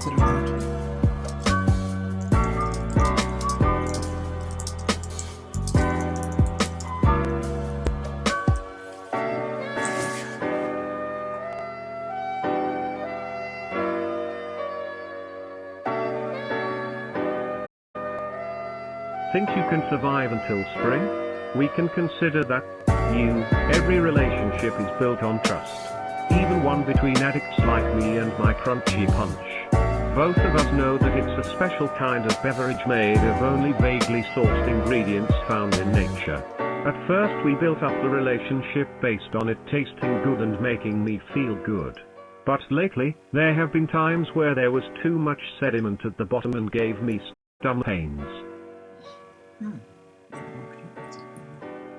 consider that. Think you can survive until spring? We can consider that. Every relationship is built on trust. Even one between addicts like me and my crunchy punch. Both of us know that it's a special kind of beverage made of only vaguely sourced ingredients found in nature. At first we built up the relationship based on it tasting good and making me feel good. But lately, there have been times where there was too much sediment at the bottom and gave me stomach pains.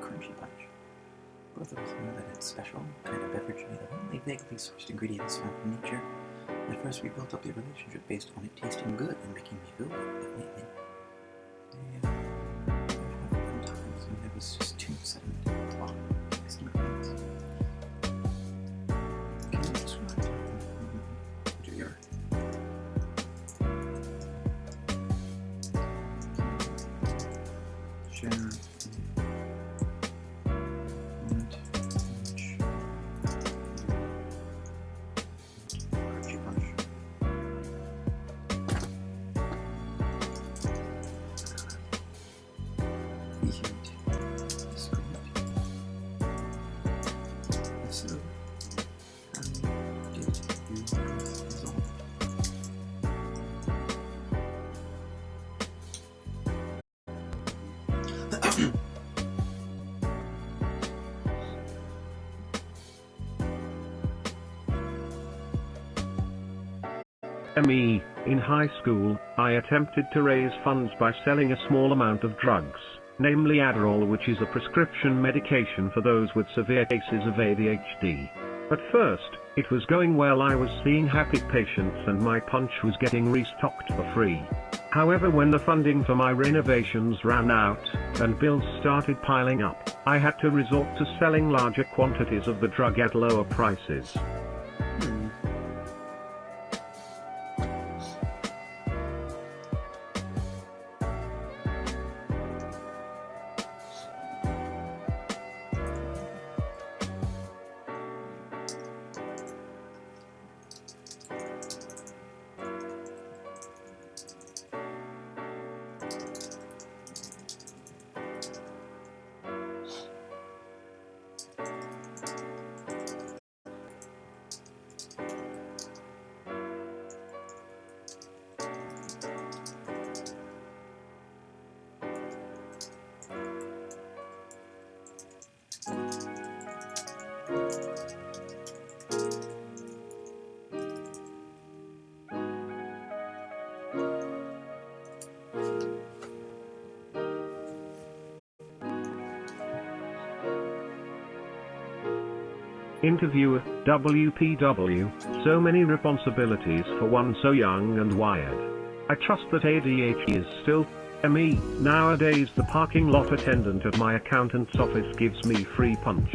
Crunchy punch. Both of us know that it's special, kind of beverage made of only vaguely sourced ingredients found in nature. At first we built up the relationship based on it tasting good and making me feel good, but lately, there have been times when there was just too much sediment at the bottom. Stomach pains. Can you describe to your share and crunchy punch. The heat is great. So, how did you resolve? In high school, I attempted to raise funds by selling a small amount of drugs, namely Adderall, which is a prescription medication for those with severe cases of ADHD. At first, it was going well. I was seeing happy patients and my punch was getting restocked for free. However, when the funding for my renovations ran out, and bills started piling up, I had to resort to selling larger quantities of the drug at lower prices. Interviewer, WPW, so many responsibilities for one so young and wired. I trust that ADHD is still me. Nowadays the parking lot attendant at my accountant's office gives me free punch.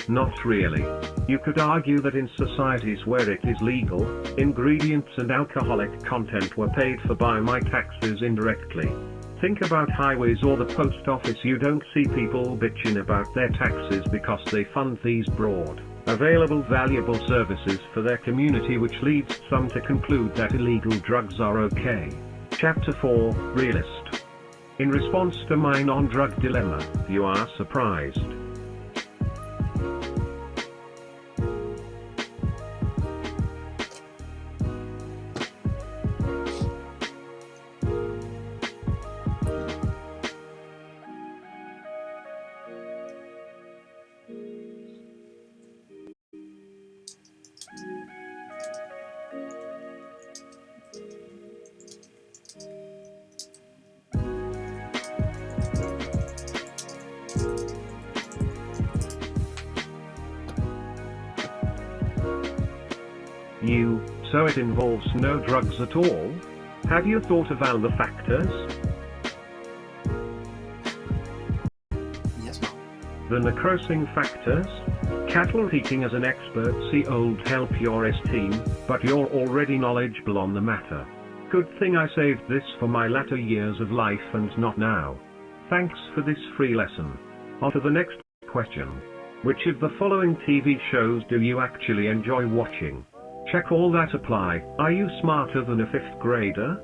Not really. You could argue that in societies where it is legal, ingredients and alcoholic content were paid for by my taxes indirectly. Think about highways or the post office. You don't see people bitching about their taxes because they fund these broad, available valuable services for their community, which leads some to conclude that illegal drugs are okay. Chapter 4, Realist. In response to my non-drug dilemma, you are surprised. So it involves no drugs at all? Have you thought of all the factors? Yes, Mom. The necrosing factors? Cattle eating as an expert, see old help your esteem, but you're already knowledgeable on the matter. Good thing I saved this for my latter years of life and not now. Thanks for this free lesson. On to the next question. Which of the following TV shows do you actually enjoy watching? Check all that apply. Are you smarter than a 5th grader?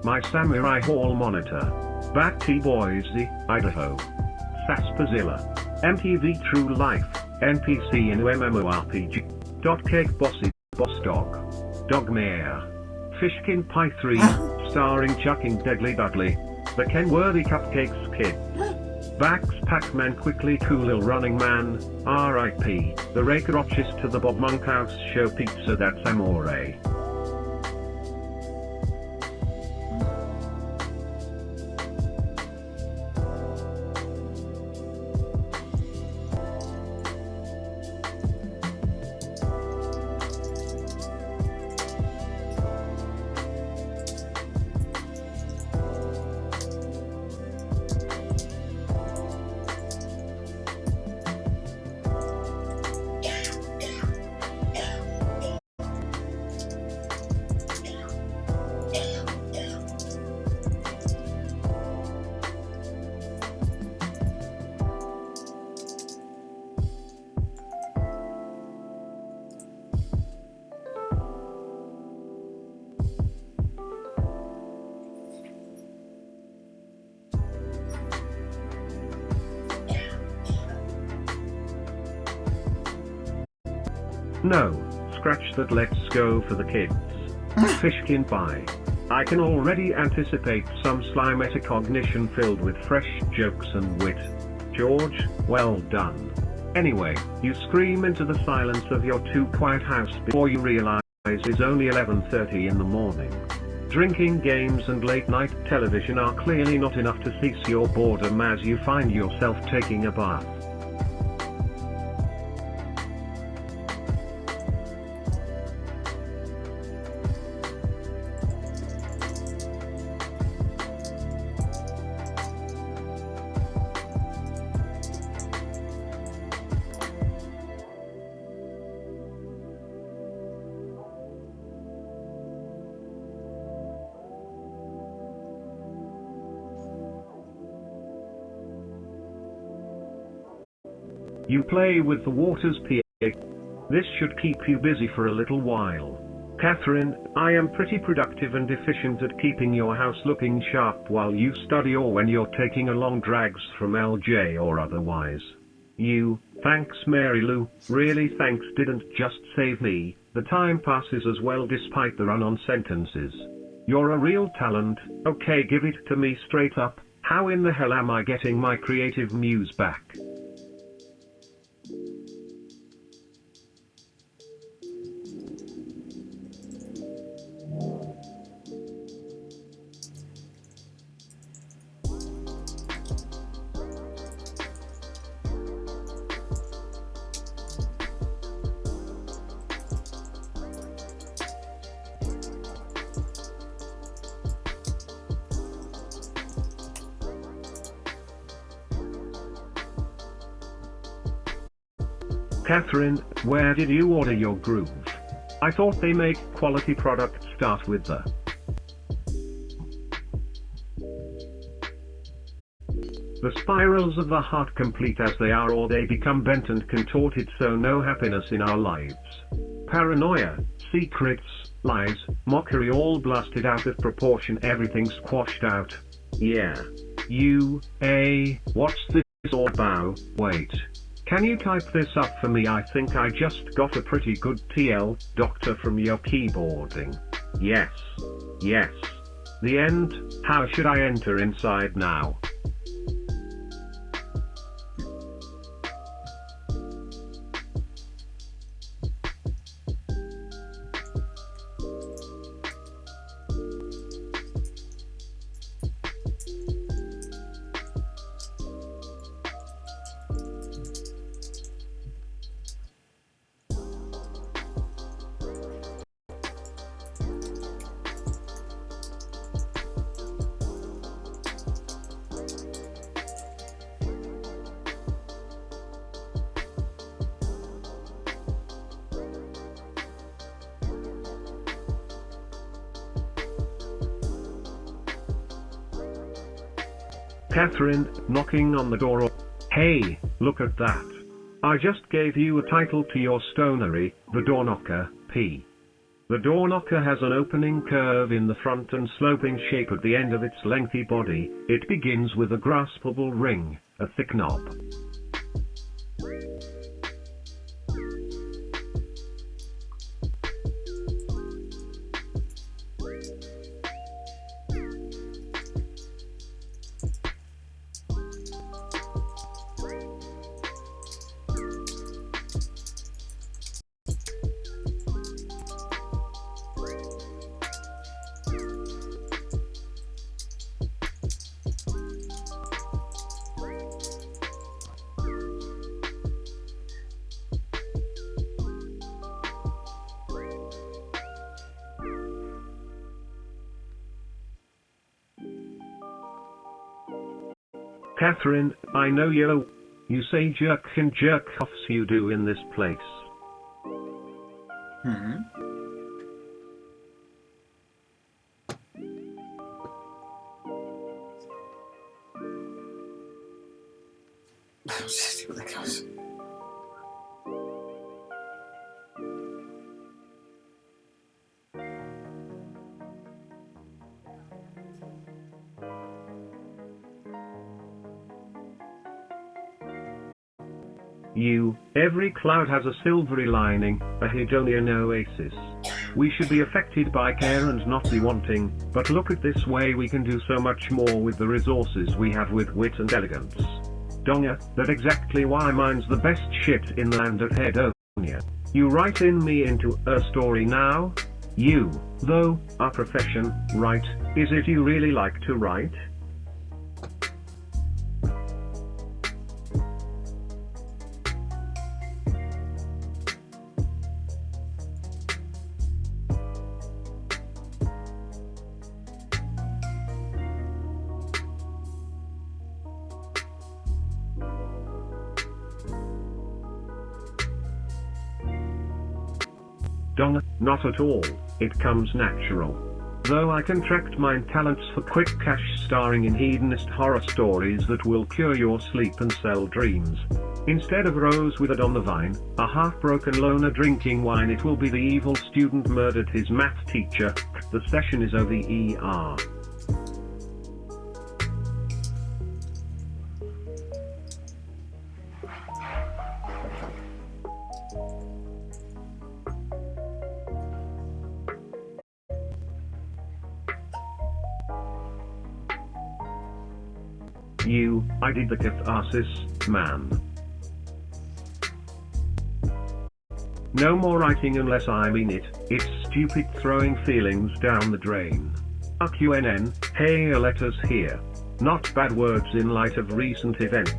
My Samurai Hall Monitor. Back to Boise, Idaho. Sarsaparilla. MTV True Life. NPC in MMORPG. Cake Bossy. Boss Dog. Dogmare. Fishkin Pie 3, starring Chucking Deadly Dudley. The Kenworthy Cupcakes Kid. Bax Pac-Man Quickly Coolil Running Man, R.I.P. The Rake Roches to the Bob Monkhouse Show Pizza That's Amore. No, scratch that, let's go for the kids. Fishkin Pie. I can already anticipate some sly metacognition filled with fresh jokes and wit. George, well done. Anyway, you scream into the silence of your too quiet house before you realize it's only 11:30 in the morning. Drinking, games and late night television are clearly not enough to cease your boredom as you find yourself taking a bath. You play with the water's pH. This should keep you busy for a little while. Catherine, I am pretty productive and efficient at keeping your house looking sharp while you study or when you're taking along drags from LJ or otherwise. You, thanks Mary Lou, really thanks didn't just save me, the time passes as well despite the run-on sentences. You're a real talent. Okay, give it to me straight up, how in the hell am I getting my creative muse back? Catherine, where did you order your groove? I thought they make quality products start with the spirals of the heart complete as they are or they become bent and contorted, so no happiness in our lives. Paranoia, secrets, lies, mockery all blasted out of proportion, everything squashed out. Yeah. What's this all about? Wait. Can you type this up for me? I think I just got a pretty good TL, doctor, from your keyboarding. Yes. Yes. The end. How should I enter inside now? Catherine, knocking on the door. Hey, look at that. I just gave you a title to your stonery, the door knocker, P. The door knocker has an opening curve in the front and sloping shape at the end of its lengthy body. It begins with a graspable ring, a thick knob. Catherine, I know you say jerk and jerk offs you do in this place. Let's see where that goes. Every cloud has a silvery lining, a Hedonian oasis. We should be affected by care and not be wanting, but look at this way we can do so much more with the resources we have with wit and elegance. Donga, that's exactly why mine's the best shit in the land of Hedonia. You writing me into a story now? You, though, our profession, right, is it you really like to write? Dong, not at all, it comes natural. Though I contract mine talents for quick cash starring in hedonist horror stories that will cure your sleep and sell dreams. Instead of rose withered on the vine, a half-broken loner drinking wine, it will be the evil student murdered his math teacher. The session is over. I did the catharsis, man. No more writing unless I mean it. It's stupid throwing feelings down the drain. RQNN, hey, letters here. Not bad words in light of recent events.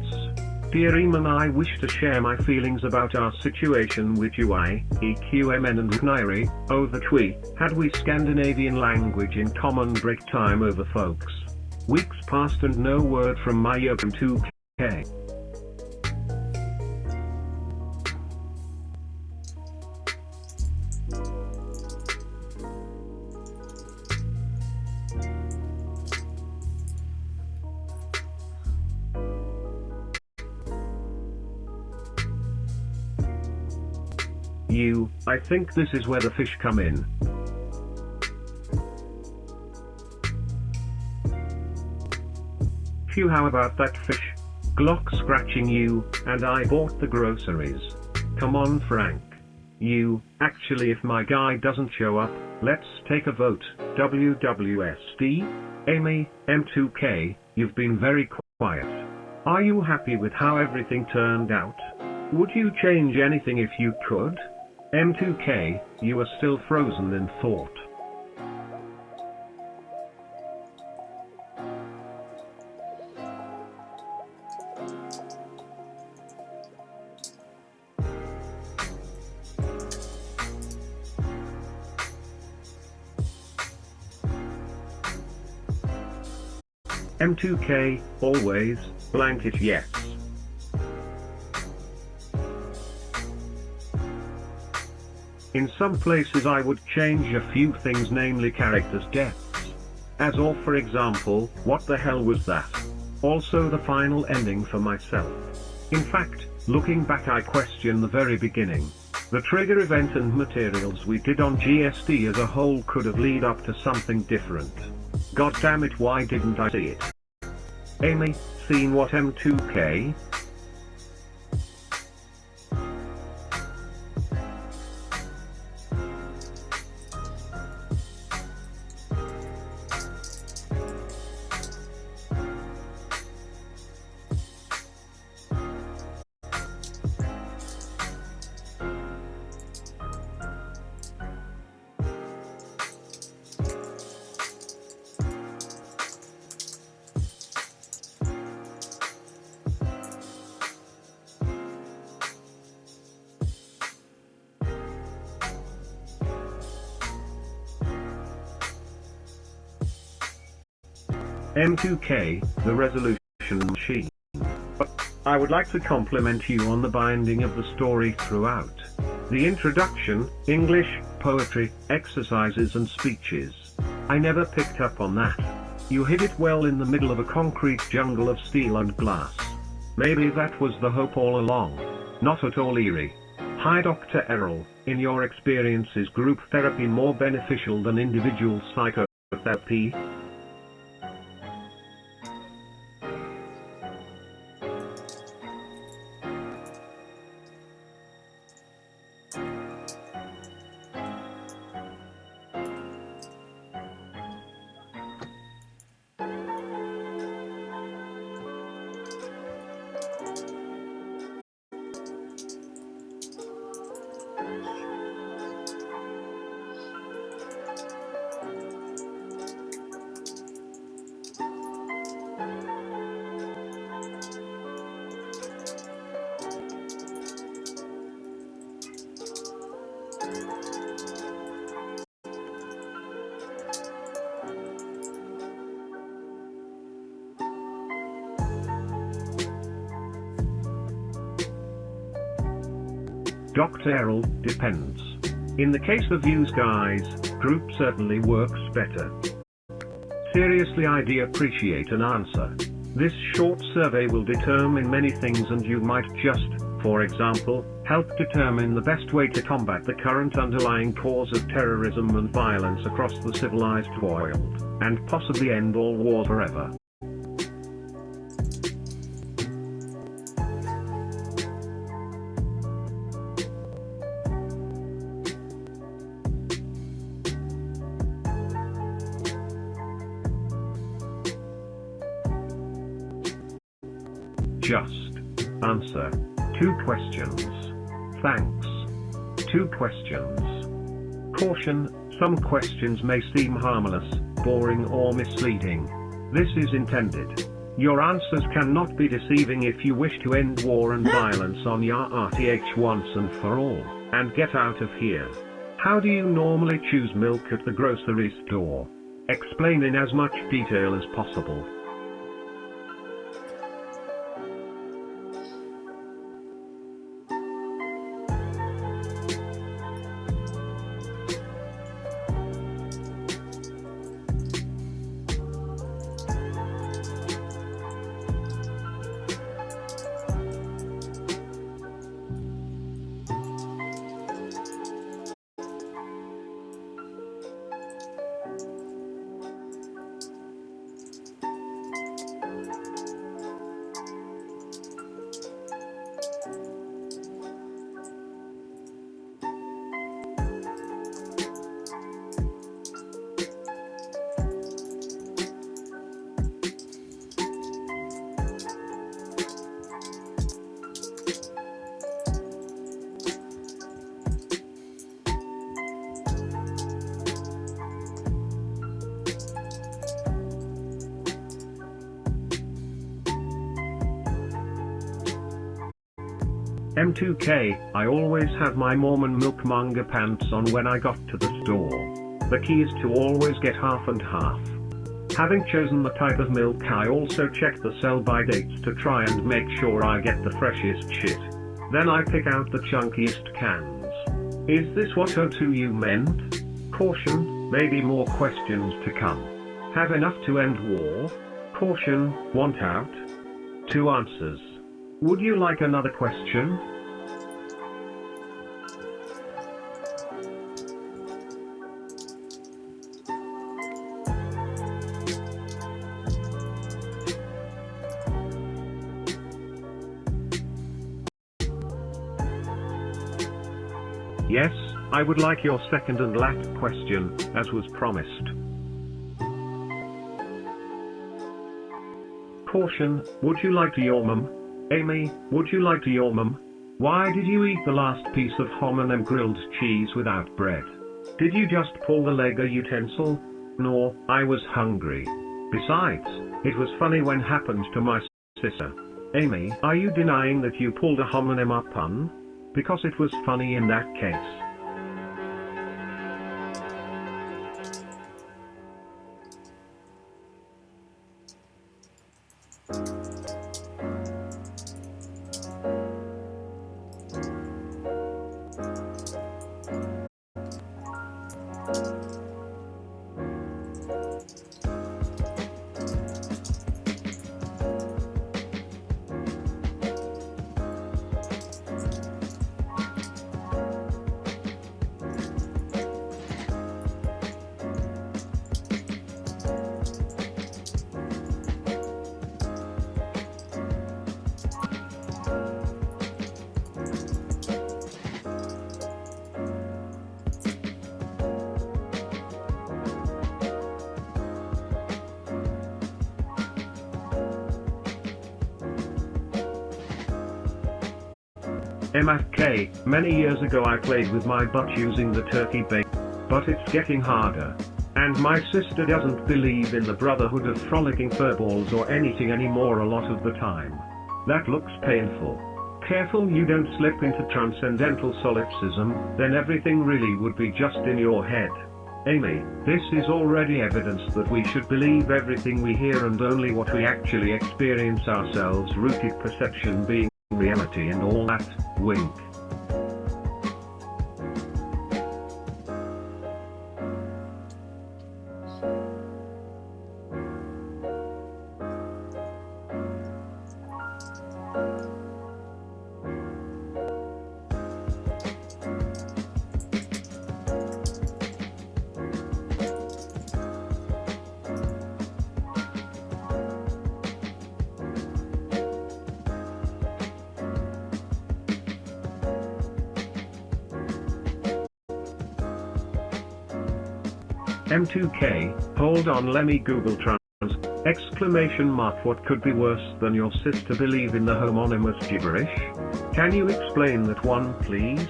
Dear Eamon, I wish to share my feelings about our situation with you. EQMN and Nairi. Oh, that we had Scandinavian language in common break time over, folks. Weeks passed and no word from my Open 2K. I think this is where the fish come in. Phew, how about that fish? Glock scratching you, and I bought the groceries. Come on, Frank. Actually, if my guy doesn't show up, let's take a vote. WWSD? Amy, M2K, you've been very quiet. Are you happy with how everything turned out? Would you change anything if you could? M2K, you are still frozen in thought. M2K, always, blanket yes. In some places I would change a few things, namely characters' deaths. As or for example, what the hell was that? Also the final ending for myself. In fact, looking back I question the very beginning. The trigger event and materials we did on GSD as a whole could have led up to something different. God damn it, why didn't I see it? Amy, seen what M2K? M2K, the resolution machine. I would like to compliment you on the binding of the story throughout. The introduction, English, poetry, exercises and speeches. I never picked up on that. You hid it well in the middle of a concrete jungle of steel and glass. Maybe that was the hope all along. Not at all eerie. Hi Dr. Errol, in your experience is group therapy more beneficial than individual psychotherapy? Dr. Errol, depends. In the case of you guys, group certainly works better. Seriously, I'd appreciate an answer. This short survey will determine many things, and you might just, for example, help determine the best way to combat the current underlying cause of terrorism and violence across the civilized world, and possibly end all wars forever. Just answer 2 questions. Thanks. 2 questions. Caution: some questions may seem harmless, boring, or misleading. This is intended. Your answers cannot be deceiving if you wish to end war and violence on your RTH once and for all, and get out of here. How do you normally choose milk at the grocery store? Explain in as much detail as possible. M2K, I always have my Mormon milkmonger pants on when I got to the store. The key is to always get half and half. Having chosen the type of milk, I also check the sell-by dates to try and make sure I get the freshest shit. Then I pick out the chunkiest cans. Is this what O2 you meant? Caution, maybe more questions to come. Have enough to end war? Caution, want out? 2 answers. Would you like another question? Yes, I would like your second and last question, as was promised. Caution, would you like to your mum? Amy, would you like to your mum? Why did you eat the last piece of hominem grilled cheese without bread? Did you just pull the leg a utensil? No, I was hungry. Besides, it was funny when happened to my sister. Amy, are you denying that you pulled a hominem up pun? Because it was funny in that case. MFK, many years ago I played with my butt using the turkey bait, but it's getting harder. And my sister doesn't believe in the brotherhood of frolicking furballs or anything anymore a lot of the time. That looks painful. Careful you don't slip into transcendental solipsism, then everything really would be just in your head. Amy, this is already evidence that we should believe everything we hear and only what we actually experience ourselves, rooted perception being reality and all that, wink. M2K, hold on, let me Google Trans. Exclamation mark, what could be worse than your sister believe in the homonymous gibberish? Can you explain that one, please?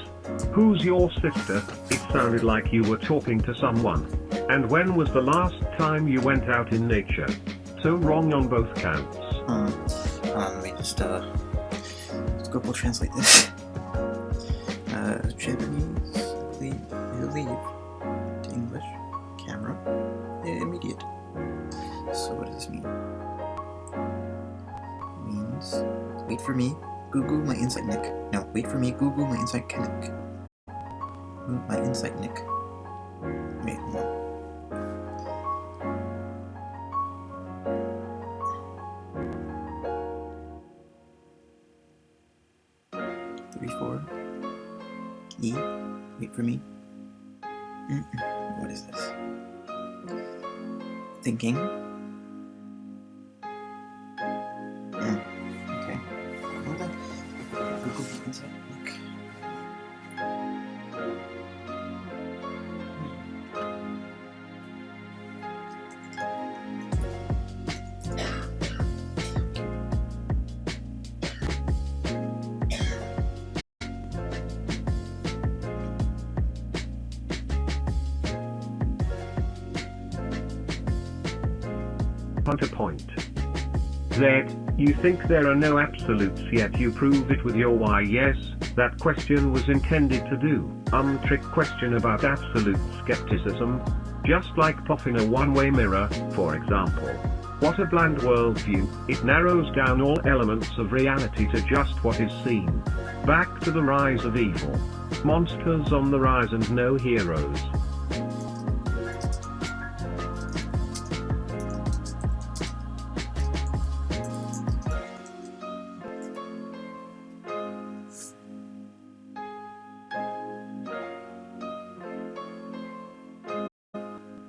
Who's your sister? It sounded like you were talking to someone. And when was the last time you went out in nature? So wrong on both counts. Let me just Google translate this. Japanese, leave to English, camera, immediate. So what does this mean? It means, wait for me, Google my insight Nick. No, wait for me, Google my insight Nick. My insight Nick. Wait, hold on. E, wait for me. What is this? Thinking. Okay. Hold on. Google the inside. Look. Counterpoint. Z, you think there are no absolutes, yet you prove it with your why. Yes, that question was intended to do, trick question about absolute skepticism. Just like popping a one-way mirror, for example. What a bland worldview, it narrows down all elements of reality to just what is seen. Back to the rise of evil. Monsters on the rise and no heroes.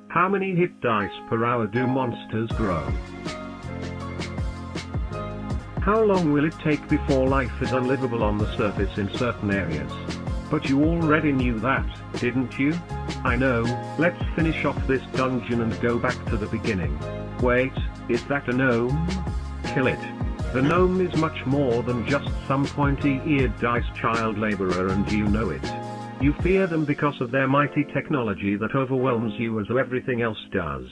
How many hit dice per hour do monsters grow? How long will it take before life is unlivable on the surface in certain areas? But you already knew that, didn't you? I know, let's finish off this dungeon and go back to the beginning. Wait, is that a gnome? Kill it. The gnome is much more than just some pointy-eared dice child laborer, and you know it. You fear them because of their mighty technology that overwhelms you as everything else does.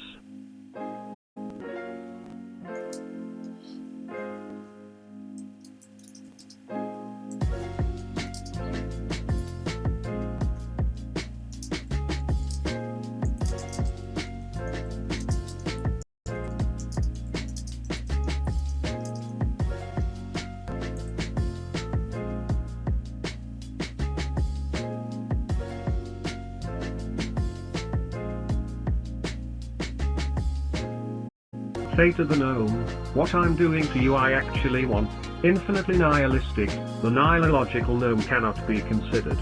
Say to the gnome, what I'm doing to you I actually want. Infinitely nihilistic, the nihilological gnome cannot be considered.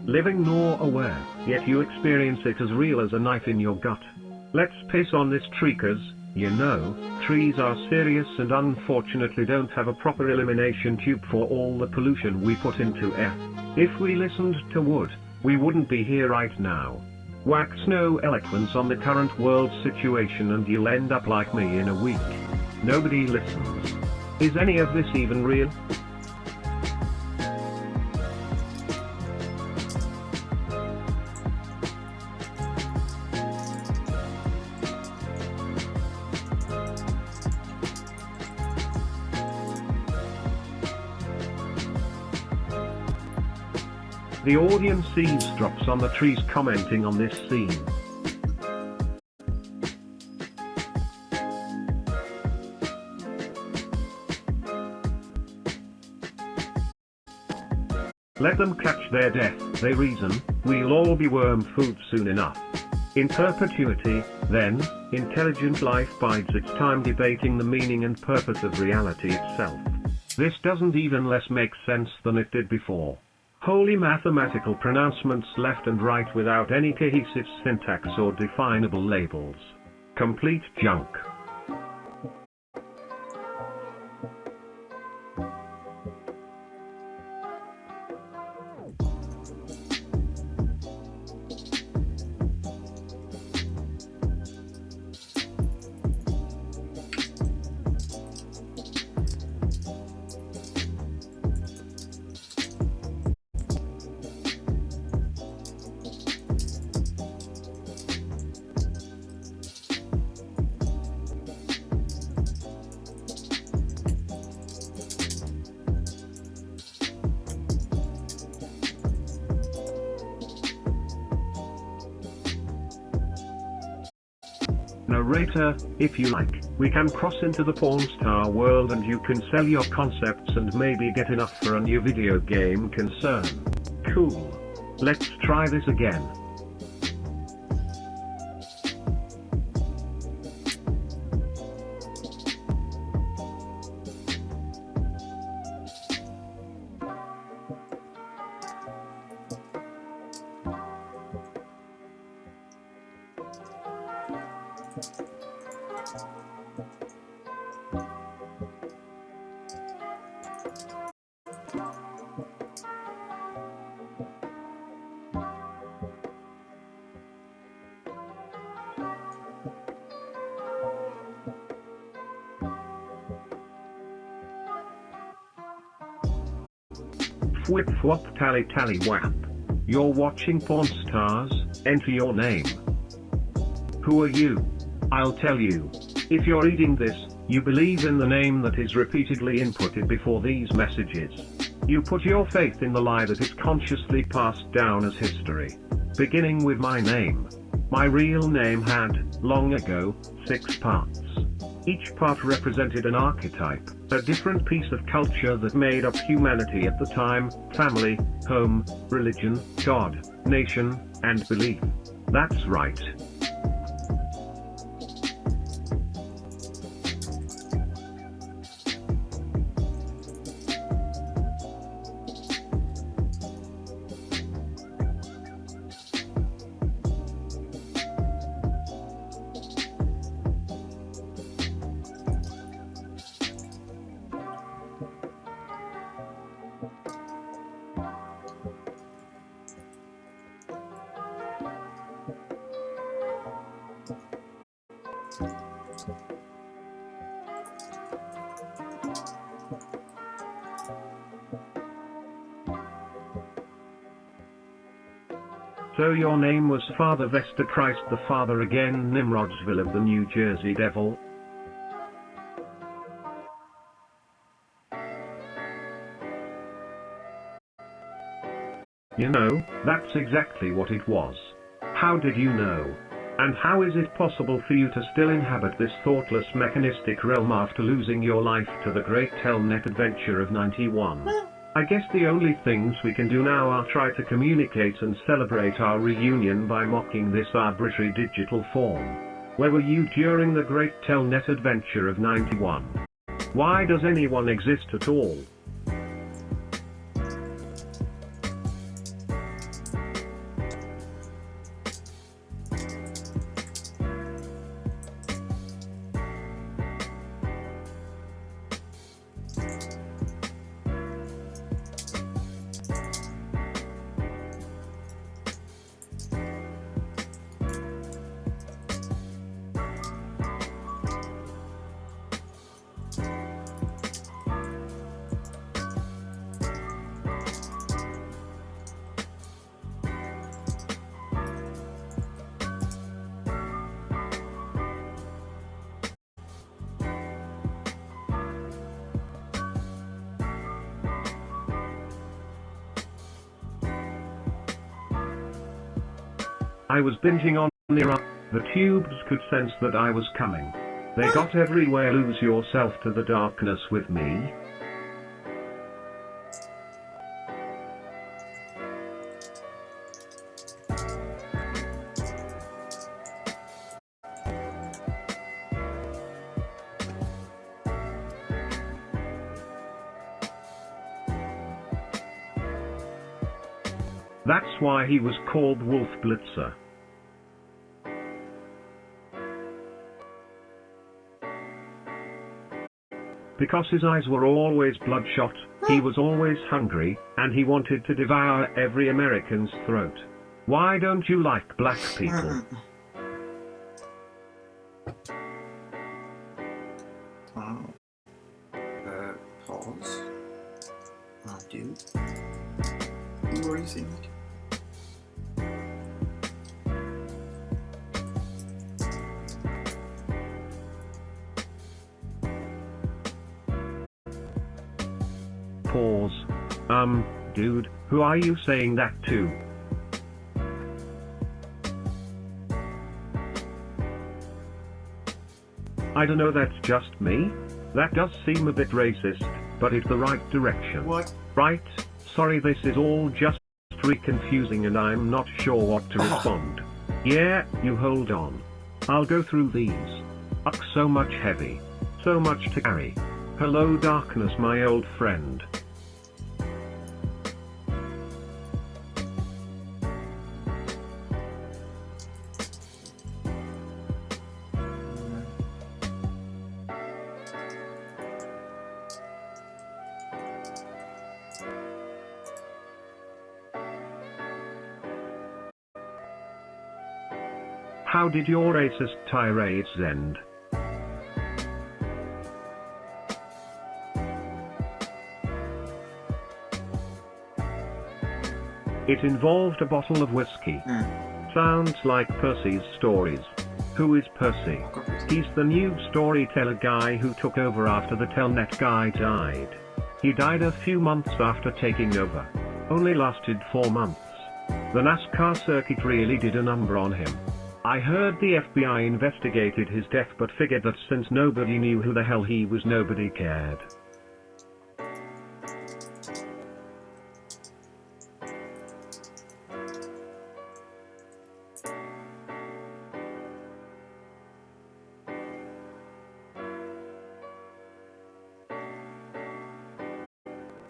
Living nor aware, yet you experience it as real as a knife in your gut. Let's piss on this tree, 'cause, you know, trees are serious and unfortunately don't have a proper elimination tube for all the pollution we put into air. If we listened to wood, we wouldn't be here right now. Wax no eloquence on the current world situation and you'll end up like me in a week. Nobody listens. Is any of this even real? The audience eavesdrops on the trees commenting on this scene. Let them catch their death, they reason, we'll all be worm food soon enough. In perpetuity, then, intelligent life bides its time debating the meaning and purpose of reality itself. This doesn't even less make sense than it did before. Wholly mathematical pronouncements left and right without any cohesive syntax or definable labels. Complete junk. Narrator, if you like, we can cross into the porn star world and you can sell your concepts and maybe get enough for a new video game concern. Cool. Let's try this again. Whip whop tally tally whap. You're watching porn stars, enter your name. Who are you? I'll tell you. If you're reading this, you believe in the name that is repeatedly inputted before these messages. You put your faith in the lie that is consciously passed down as history. Beginning with my name. My real name had, long ago, 6 parts. Each part represented an archetype, a different piece of culture that made up humanity at the time: family, home, religion, God, nation, and belief. That's right. So your name was Father Vester Christ the Father again, Nimrodsville of the New Jersey Devil? You know, that's exactly what it was. How did you know? And how is it possible for you to still inhabit this thoughtless mechanistic realm after losing your life to the great Telnet adventure of 91? I guess the only things we can do now are try to communicate and celebrate our reunion by mocking this arbitrary digital form. Where were you during the great Telnet adventure of 91? Why does anyone exist at all? I was binging on Nira. The tubes could sense that I was coming. They got everywhere. Lose yourself to the darkness with me. That's why he was called Wolf Blitzer. Because his eyes were always bloodshot, he was always hungry, and he wanted to devour every American's throat. Why don't you like black people? Pause. Dude. Who are you saying that to? Pause. Dude, who are you saying that to? I don't know, that's just me? That does seem a bit racist, but it's the right direction. What? Right? Sorry, this is all just re-confusing and I'm not sure what to respond. Yeah, you hold on. I'll go through these. Ugh, so much heavy. So much to carry. Hello darkness, my old friend. How did your racist tirades end? It involved a bottle of whiskey. Sounds like Percy's stories. Who is Percy? He's the new storyteller guy who took over after the Telnet guy died. He died a few months after taking over. Only lasted 4 months. The NASCAR circuit really did a number on him. I heard the FBI investigated his death but figured that since nobody knew who the hell he was, nobody cared.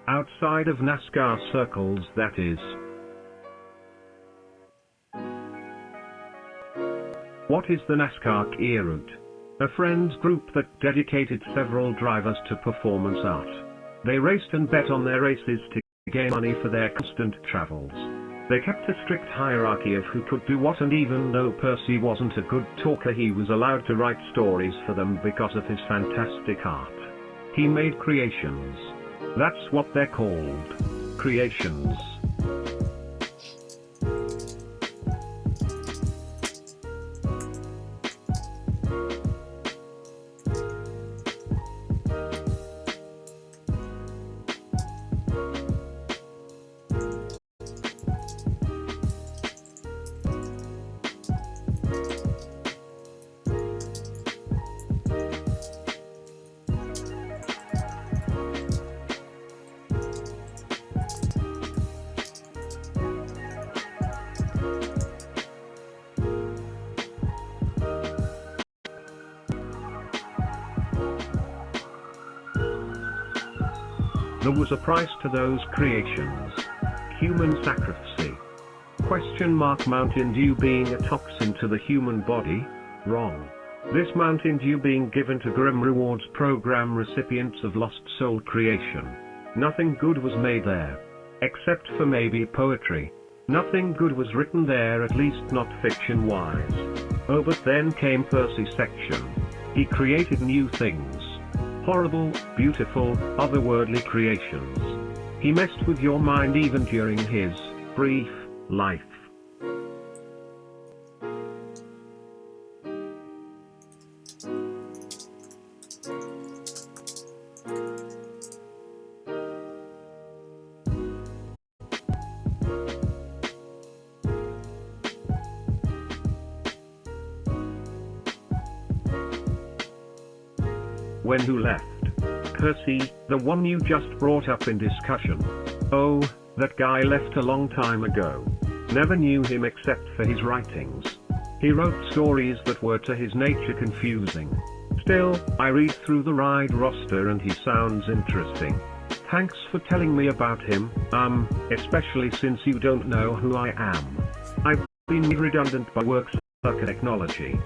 Outside of NASCAR circles, that is. What is the NASCAR E route? A friends group that dedicated several drivers to performance art. They raced and bet on their races to gain money for their constant travels. They kept a strict hierarchy of who could do what, and even though Percy wasn't a good talker, he was allowed to write stories for them because of his fantastic art. He made creations. That's what they're called. Creations. There was a price to those creations. Human sacrifice. Mountain Dew being a toxin to the human body? Wrong. This Mountain Dew being given to Grim Rewards program recipients of Lost Soul creation. Nothing good was made there. Except for maybe poetry. Nothing good was written there, at least not fiction-wise. Oh, but then came Percy's section. He created new things. Horrible, beautiful, otherworldly creations. He messed with your mind even during his brief life. When who left? Percy, the one you just brought up in discussion. Oh, that guy left a long time ago. Never knew him except for his writings. He wrote stories that were to his nature confusing. Still, I read through the ride roster and he sounds interesting. Thanks for telling me about him, especially since you don't know who I am. I've been made redundant by work technology.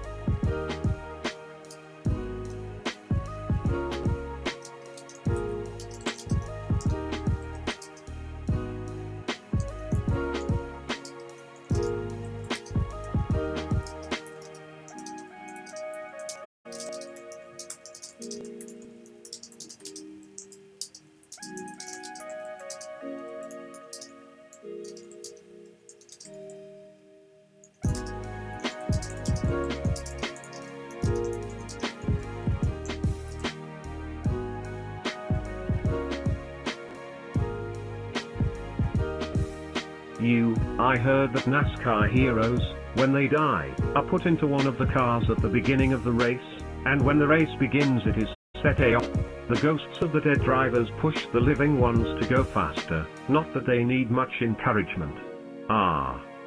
I heard that NASCAR heroes, when they die, are put into one of the cars at the beginning of the race, and when the race begins it is set off. The ghosts of the dead drivers push the living ones to go faster, not that they need much encouragement.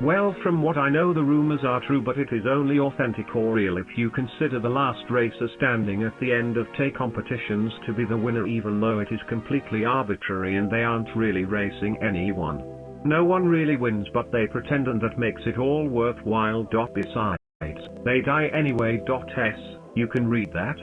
Well, from what I know the rumors are true, but it is only authentic or real if you consider the last racer standing at the end of competitions to be the winner, even though it is completely arbitrary and they aren't really racing anyone. No one really wins, but they pretend, and that makes it all worthwhile. Besides, they die anyway. You can read that.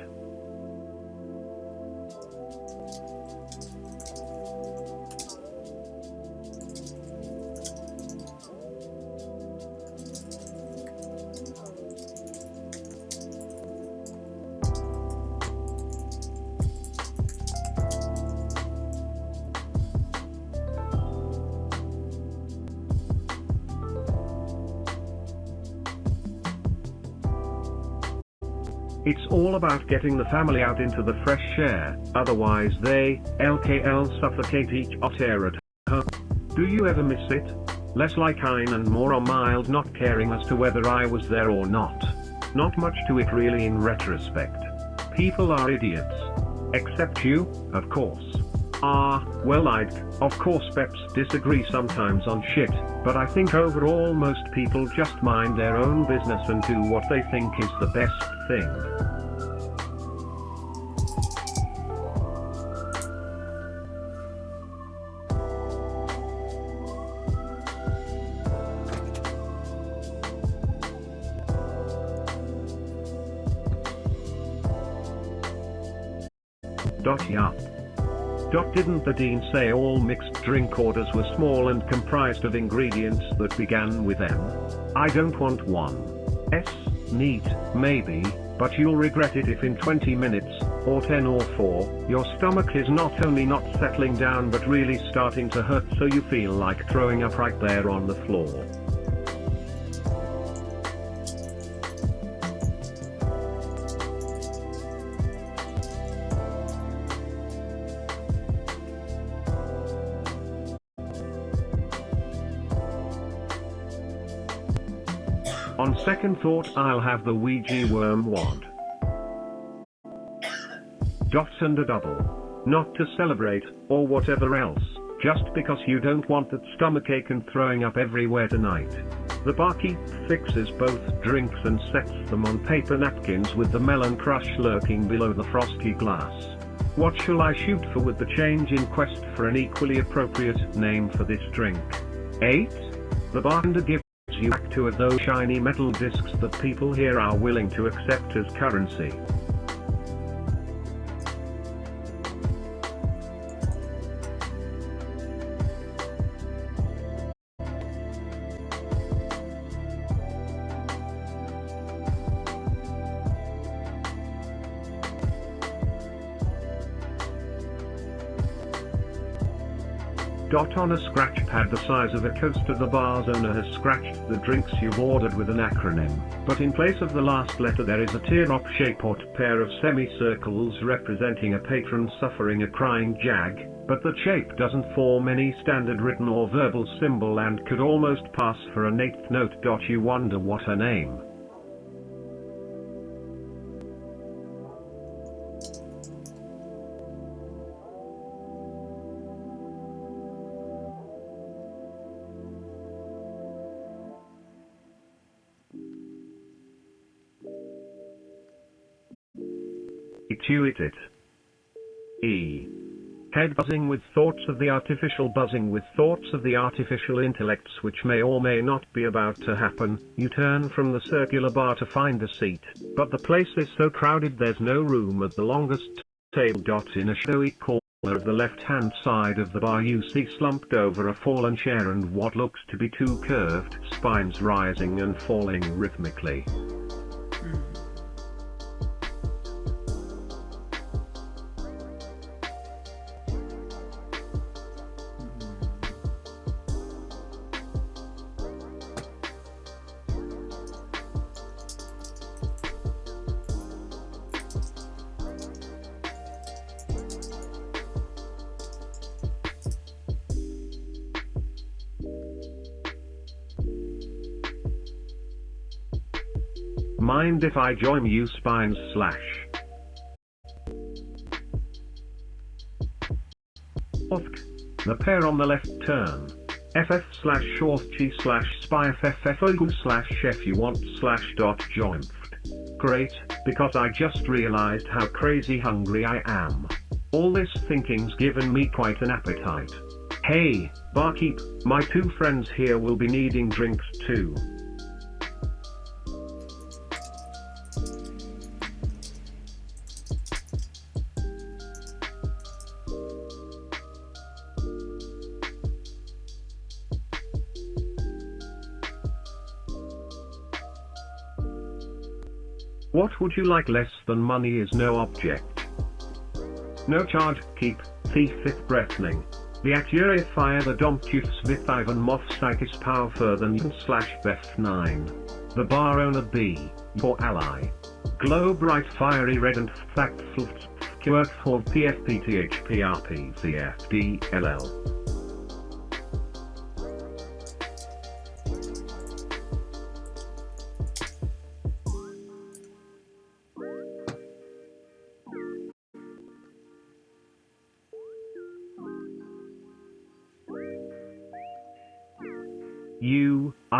It's all about getting the family out into the fresh air, otherwise they suffocate each other at home. Do you ever miss it? Less like Kine and more on mild not caring as to whether I was there or not. Not much to it really in retrospect. People are idiots. Except you, of course. Well, of course peps disagree sometimes on shit, but I think overall most people just mind their own business and do what they think is the best thing. Yeah. Didn't the dean say all mixed drink orders were small and comprised of ingredients that began with M? I don't want one. Neat, maybe, but you'll regret it if in 20 minutes, or 10 or 4, your stomach is not only not settling down but really starting to hurt, so you feel like throwing up right there on the floor. On second thought, I'll have the Ouija worm wand. And a double. Not to celebrate, or whatever else, just because you don't want that stomachache and throwing up everywhere tonight. The barkeep fixes both drinks and sets them on paper napkins with the melon crush lurking below the frosty glass. What shall I shoot for with the change in quest for an equally appropriate name for this drink? 8? The bartender gives you back 2 of those shiny metal discs that people here are willing to accept as currency. On a scratch pad the size of a coaster, the bar's owner has scratched the drinks you've ordered with an acronym, but in place of the last letter there is a teardrop-shaped pair of semicircles representing a patron suffering a crying jag, but the shape doesn't form any standard written or verbal symbol and could almost pass for an 8th note. You wonder what her name. It. Head buzzing with thoughts of the artificial, buzzing with thoughts of the artificial intellects which may or may not be about to happen. You turn from the circular bar to find a seat, but the place is so crowded there's no room at the longest table. In a showy corner of the left-hand side of the bar you see slumped over a fallen chair and what looks to be two curved spines rising and falling rhythmically. Mind if I join you spines slash? The pair on the left turn. FF slash short G slash spy FFFO slash chef you want slash dot joined. Great, because I just realized how crazy hungry I am. All this thinking's given me quite an appetite. Hey, barkeep, my two friends here will be needing drinks too. What would you like? Less than money is no object. No charge, keep, thief if threatening. The actuary fire the domptufs with Ivan Moff psychis power further than slash bef 9. The bar owner B, your ally. Glow bright fiery red and factful work for PFPTHPRPCFDLL.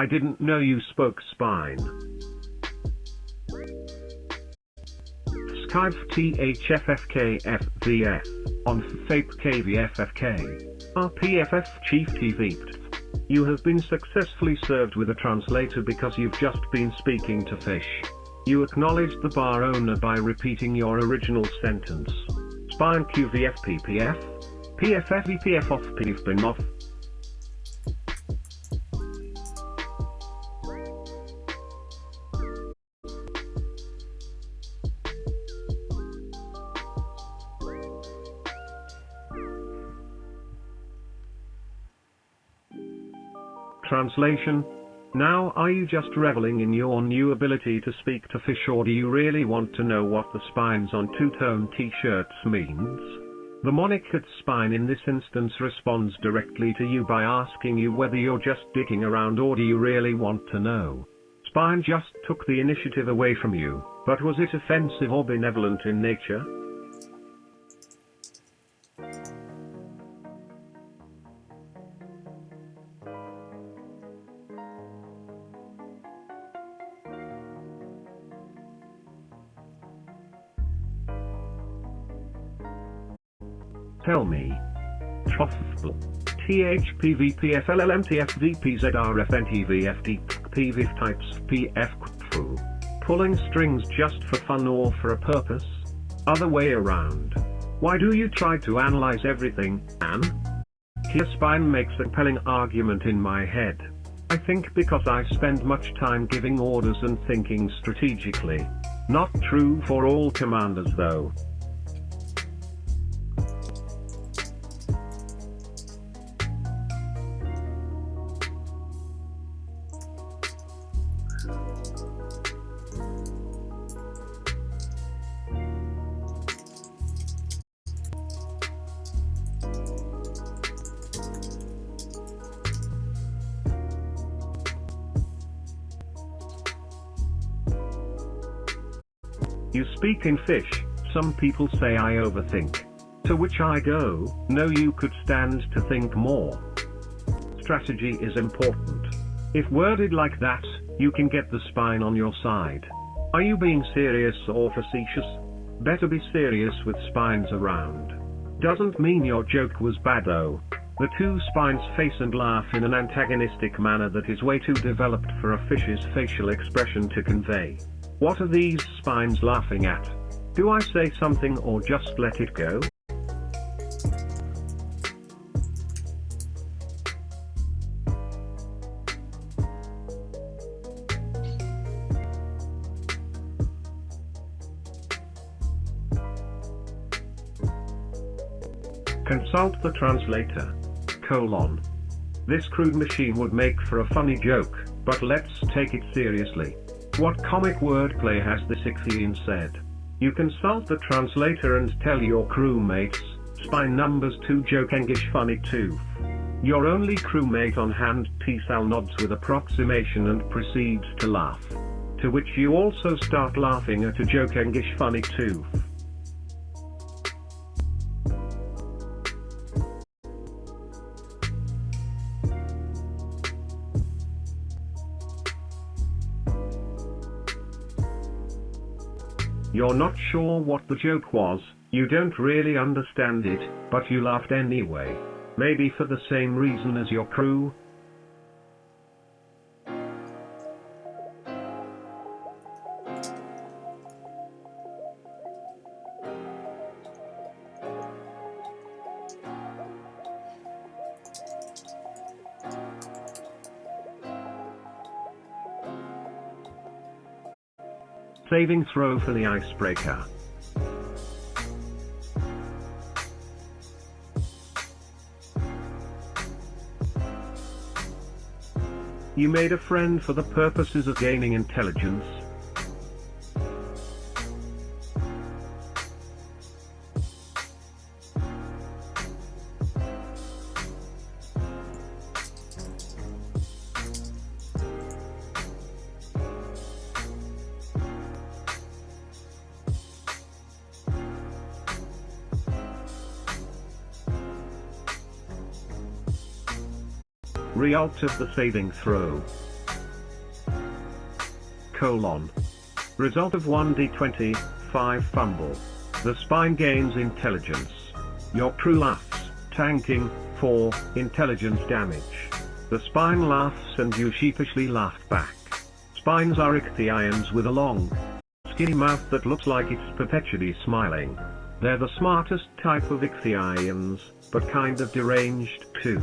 I didn't know you spoke spine. Skype THFFKFVF, on FAPE KVFFK, RPFF Chief TV. You have been successfully served with a translator because you've just been speaking to fish. You acknowledged the bar owner by repeating your original sentence. Spine QVFPPF, PFFVPF off PFBIN off. Translation. Now are you just reveling in your new ability to speak to fish, or do you really want to know what the spines on two-tone t-shirts means? The moniker spine in this instance responds directly to you by asking you whether you're just dicking around or do you really want to know. Spine just took the initiative away from you, but was it offensive or benevolent in nature? Tell me. Truffle. THPVPFLLMTFVPZRFNTVFD types PF pulling strings just for fun or for a purpose? Other way around. Why do you try to analyze everything, Anne? Here spine makes a compelling argument in my head. I think because I spend much time giving orders and thinking strategically. Not true for all commanders though. You speak in fish, some people say I overthink. To which I go, no, you could stand to think more. Strategy is important. If worded like that, you can get the spine on your side. Are you being serious or facetious? Better be serious with spines around. Doesn't mean your joke was bad though. The two spines face and laugh in an antagonistic manner that is way too developed for a fish's facial expression to convey. What are these spines laughing at? Do I say something or just let it go? Consult the translator. This crude machine would make for a funny joke, but let's take it seriously. What comic wordplay has this ichthyon said? You consult the translator and tell your crewmates, spine numbers 2 joke English funny tooth. Your only crewmate on hand T-Sal nods with approximation and proceeds to laugh. To which you also start laughing at a joke English funny tooth. You're not sure what the joke was, you don't really understand it, but you laughed anyway. Maybe for the same reason as your crew? Saving throw for the icebreaker. You made a friend for the purposes of gaining intelligence. Result of the saving throw. Result of 1d20, 5 fumble. The spine gains intelligence. Your crew laughs, tanking 4 intelligence damage. The spine laughs and you sheepishly laugh back. Spines are ichthyons with a long, skinny mouth that looks like it's perpetually smiling. They're the smartest type of ichthyons, but kind of deranged too.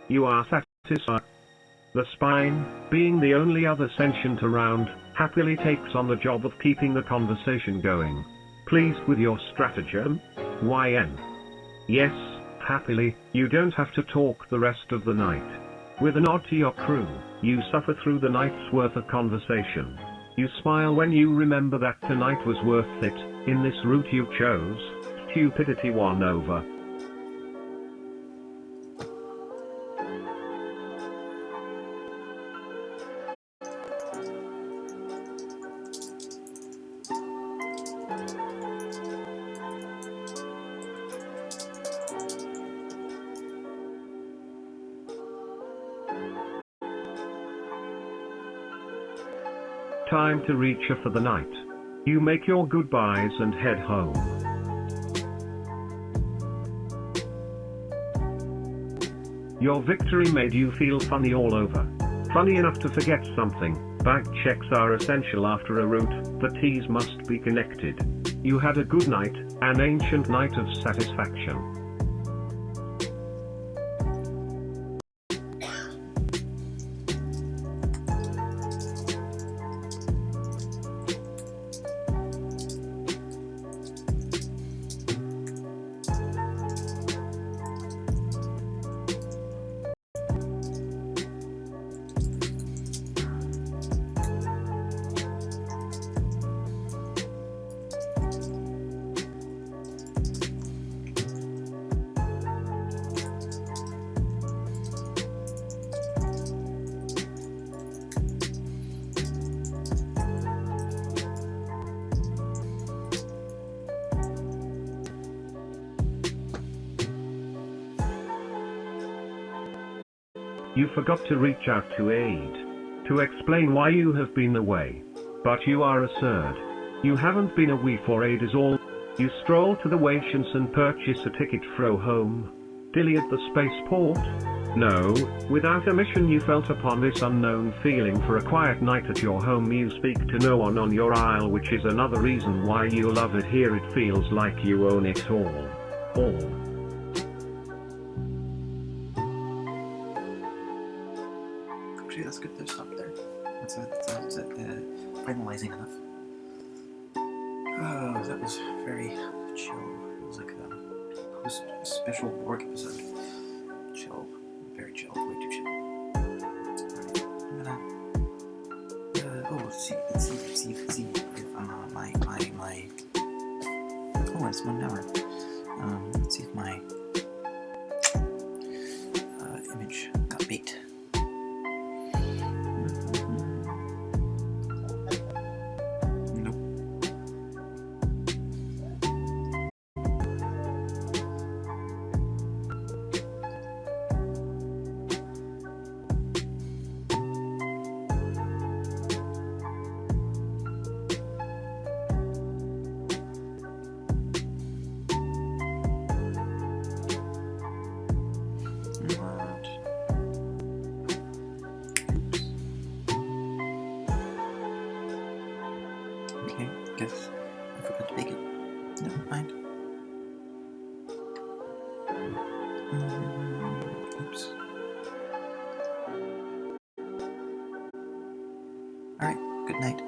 You are satisfied. The spine, being the only other sentient around, happily takes on the job of keeping the conversation going. Pleased with your stratagem? YN. Yes, happily, you don't have to talk the rest of the night. With a nod to your crew, you suffer through the night's worth of conversation. You smile when you remember that tonight was worth it, in this route you chose. Stupidity won over. Time to reach her for the night. You make your goodbyes and head home. Your victory made you feel funny all over. Funny enough to forget something. Bag checks are essential after a route, the T's must be connected. You had a good night, an ancient night of satisfaction. You forgot to reach out to aid, to explain why you have been away. But you are absurd. You haven't been away for aid is all. You stroll to the stations and purchase a ticket fro home. Dilly at the spaceport? No, without a mission you felt upon this unknown feeling for a quiet night at your home. You speak to no one on your isle, which is another reason why you love it here. It feels like you own it all. Actually, that's good to stop there. That's finalizing enough. Oh, that was very chill. It was like a special work episode. Chill. Very chill. Way too chill. I'm gonna... let's see if my... Oh, it's 1 hour. Let's see if my image got bait. Okay, guess I forgot to bake it. Never mind. Oops. Alright, good night.